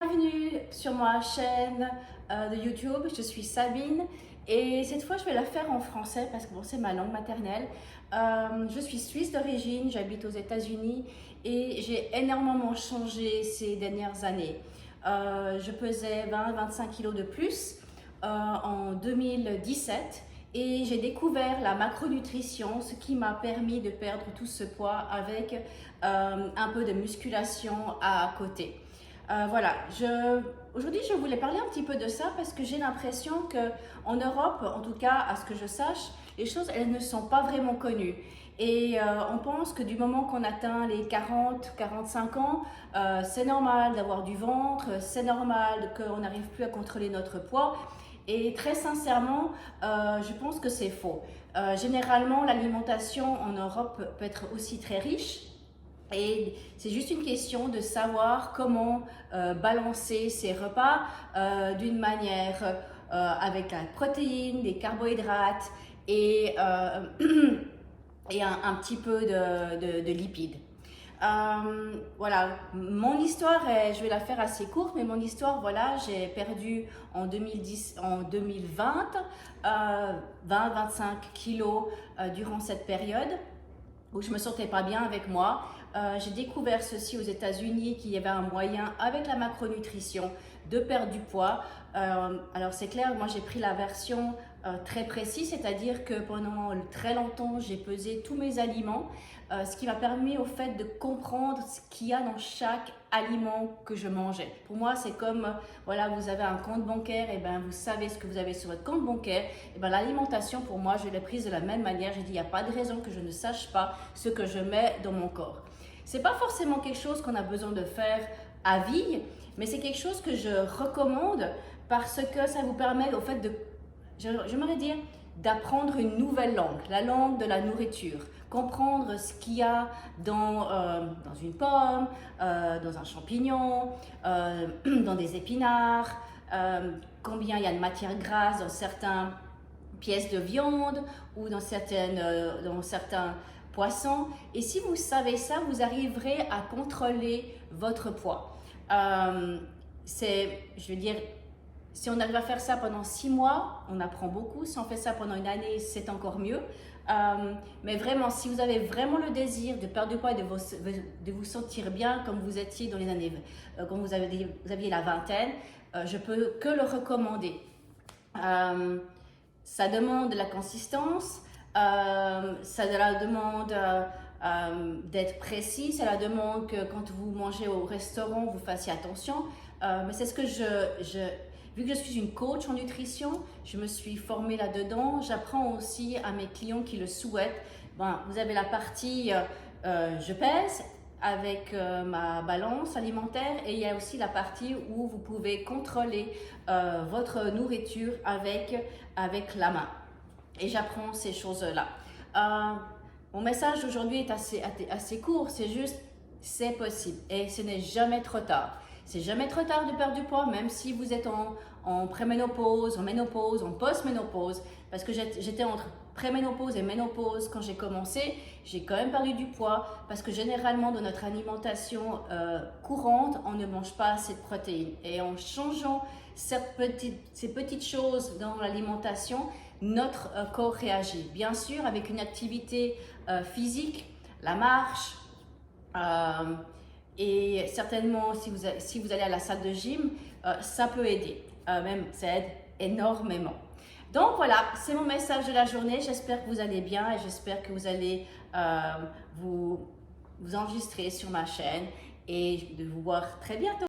Bienvenue sur ma chaîne de YouTube, je suis Sabine et cette fois je vais la faire en français parce que bon, c'est ma langue maternelle. Je suis suisse d'origine, j'habite aux États-Unis et j'ai énormément changé ces dernières années. Je pesais 20-25 kilos de plus en 2017 et j'ai découvert la macronutrition, ce qui m'a permis de perdre tout ce poids avec un peu de musculation à côté. Voilà, aujourd'hui je voulais parler un petit peu de ça parce que j'ai l'impression qu'en Europe, en tout cas à ce que je sache, les choses elles ne sont pas vraiment connues. Et on pense que du moment qu'on atteint les 40-45 ans, c'est normal d'avoir du ventre, c'est normal qu'on n'arrive plus à contrôler notre poids. Et très sincèrement, je pense que c'est faux. Généralement, l'alimentation en Europe peut être aussi très riche. Et c'est juste une question de savoir comment balancer ses repas d'une manière avec la protéine, des carbohydrates et, et un petit peu de lipides. Voilà, mon histoire, je vais la faire assez courte, mais mon histoire, voilà, j'ai perdu en 2020 20-25 kilos durant cette période où je me sentais pas bien avec moi. J'ai découvert ceci aux États-Unis, qu'il y avait un moyen avec la macronutrition de perdre du poids. Alors c'est clair, moi j'ai pris la version très précise, c'est-à-dire que pendant très longtemps j'ai pesé tous mes aliments, ce qui m'a permis au fait de comprendre ce qu'il y a dans chaque aliment que je mangeais. Pour moi c'est comme, voilà, vous avez un compte bancaire, et ben vous savez ce que vous avez sur votre compte bancaire, et ben l'alimentation pour moi je l'ai prise de la même manière. J'ai dit il n'y a pas de raison que je ne sache pas ce que je mets dans mon corps. C'est pas forcément quelque chose qu'on a besoin de faire à vie, mais c'est quelque chose que je recommande parce que ça vous permet au fait de, j'aimerais dire, d'apprendre une nouvelle langue, la langue de la nourriture, comprendre ce qu'il y a dans une pomme, dans un champignon, dans des épinards, combien il y a de matière grasse dans certaines pièces de viande ou dans certains poissons. Et si vous savez ça, vous arriverez à contrôler votre poids. Je veux dire, si on arrive à faire ça pendant 6 mois, on apprend beaucoup. Si on fait ça pendant une année, c'est encore mieux. Mais vraiment, si vous avez vraiment le désir de perdre du poids et de vous sentir bien comme vous étiez dans les années, quand vous aviez la vingtaine, je peux que le recommander. Ça demande de la consistance, ça demande d'être précis, ça demande que quand vous mangez au restaurant, vous fassiez attention. Mais c'est ce que vu que je suis une coach en nutrition, je me suis formée là-dedans. J'apprends aussi à mes clients qui le souhaitent. Ben, vous avez la partie je pèse avec ma balance alimentaire, et il y a aussi la partie où vous pouvez contrôler votre nourriture avec la main. Et j'apprends ces choses-là. Mon message aujourd'hui est assez court, c'est juste, c'est possible et ce n'est jamais trop tard. C'est jamais trop tard de perdre du poids, même si vous êtes en préménopause, en ménopause, en post-ménopause, parce que j'étais entre préménopause et ménopause quand j'ai commencé. J'ai quand même perdu du poids parce que généralement dans notre alimentation courante, on ne mange pas assez de protéines. Et en changeant ces petites choses dans l'alimentation, notre corps réagit. Bien sûr, avec une activité physique, la marche, et certainement si vous allez à la salle de gym, ça peut aider. Même ça aide énormément. Donc voilà, c'est mon message de la journée. J'espère que vous allez bien et j'espère que vous allez vous enregistrer sur ma chaîne et de vous voir très bientôt.